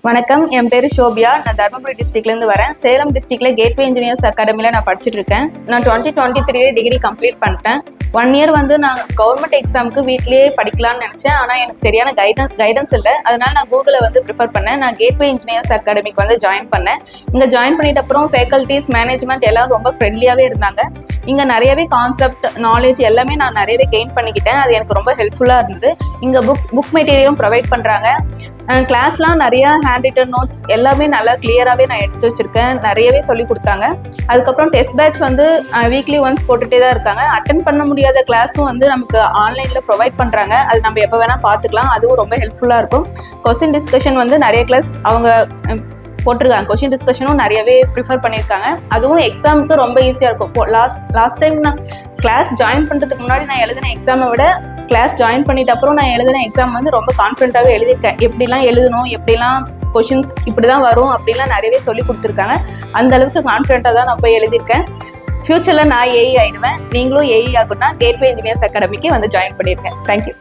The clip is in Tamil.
வணக்கம், என் பேர் ஷோபியா. நான் தர்மபுரி டிஸ்ட்ரிக்ட்லேருந்து வரேன். சேலம் டிஸ்ட்ரிக்டில் கேட்வே இன்ஜினியர்ஸ் அகாடமியில் நான் படிச்சுட்டு இருக்கேன். நான் 2023 டிகிரி கம்ப்ளீட் பண்ணிட்டேன். 1 இயர் வந்து நான் கவர்மெண்ட் எக்ஸாமுக்கு வீட்லேயே படிக்கலாம்னு நினச்சேன். ஆனால் எனக்கு சரியான கைடன்ஸ் இல்லை. அதனால் நான் கூகுளை வந்து ப்ரிஃபர் பண்ணேன். நான் கேட்வே இன்ஜினியர்ஸ் அகாடமிக்கு வந்து ஜாயின் பண்ணேன். இங்கே ஜாயின் பண்ணிட்ட அப்புறம் ஃபேக்கல்ட்டிஸ், மேனேஜ்மெண்ட் எல்லாம் ரொம்ப ஃப்ரெண்ட்லியாகவே இருந்தாங்க. இங்கே நிறையவே கான்செப்ட், நாலேஜ் எல்லாமே நான் நிறையவே கெயின் பண்ணிக்கிட்டேன். அது எனக்கு ரொம்ப ஹெல்ப்ஃபுல்லாக இருந்தது. இங்கே புக் மெட்டீரியலும் ப்ரொவைட் பண்ணுறாங்க. கிளாஸ்லாம் நிறையா ஹேண்ட் ரிட்டன் நோட்ஸ் எல்லாமே நல்லா கிளியராகவே நான் எடுத்து வச்சுருக்கேன். நிறையவே சொல்லி கொடுத்தாங்க. அதுக்கப்புறம் டெஸ்ட் பேட்ச் வந்து வீக்லி ஒன்ஸ் போட்டுகிட்டே தான் இருக்காங்க. அட்டென்ட் பண்ண முடியாத கிளாஸும் வந்து நமக்கு ஆன்லைனில் ப்ரொவைட் பண்ணுறாங்க. அது நம்ம எப்போ வேணால் பார்த்துக்கலாம். அதுவும் ரொம்ப ஹெல்ப்ஃபுல்லாக இருக்கும். கொஸ்டின் டிஸ்கஷன் வந்து நிறைய கிளாஸ் அவங்க போட்டிருக்காங்க. கொஸ்டின் டிஸ்கஷனும் நிறையவே ப்ரிஃபர் பண்ணியிருக்காங்க. அதுவும் எக்ஸாமுக்கு ரொம்ப ஈஸியாக இருக்கும். லாஸ்ட் டைம் நான் கிளாஸ் ஜாயின் பண்ணுறதுக்கு முன்னாடி நான் எழுதின எக்ஸாமை விட கிளாஸ் ஜாயின் பண்ணிட்ட அப்புறம் நான் எழுதின எக்ஸாம் வந்து ரொம்ப கான்ஃபிடென்ட்டாகவே எழுதியிருக்கேன். எப்படிலாம் எழுதணும், எப்படிலாம் கொஷின்ஸ் இப்படி தான் வரும் அப்படிலாம் நிறையவே சொல்லி கொடுத்துருக்காங்க. அந்த அளவுக்கு கான்ஃபிடென்ட்டாக தான் நான் போய் எழுதியிருக்கேன். ஃப்யூச்சரில் நான் ஏஇ ஆகிடுவேன். நீங்களும் ஏஇ ஆகணும்னா கேட்வே இன்ஜினியர்ஸ் அகாடமிக்கு வந்து ஜாயின் பண்ணியிருக்கேன். தேங்க்யூ.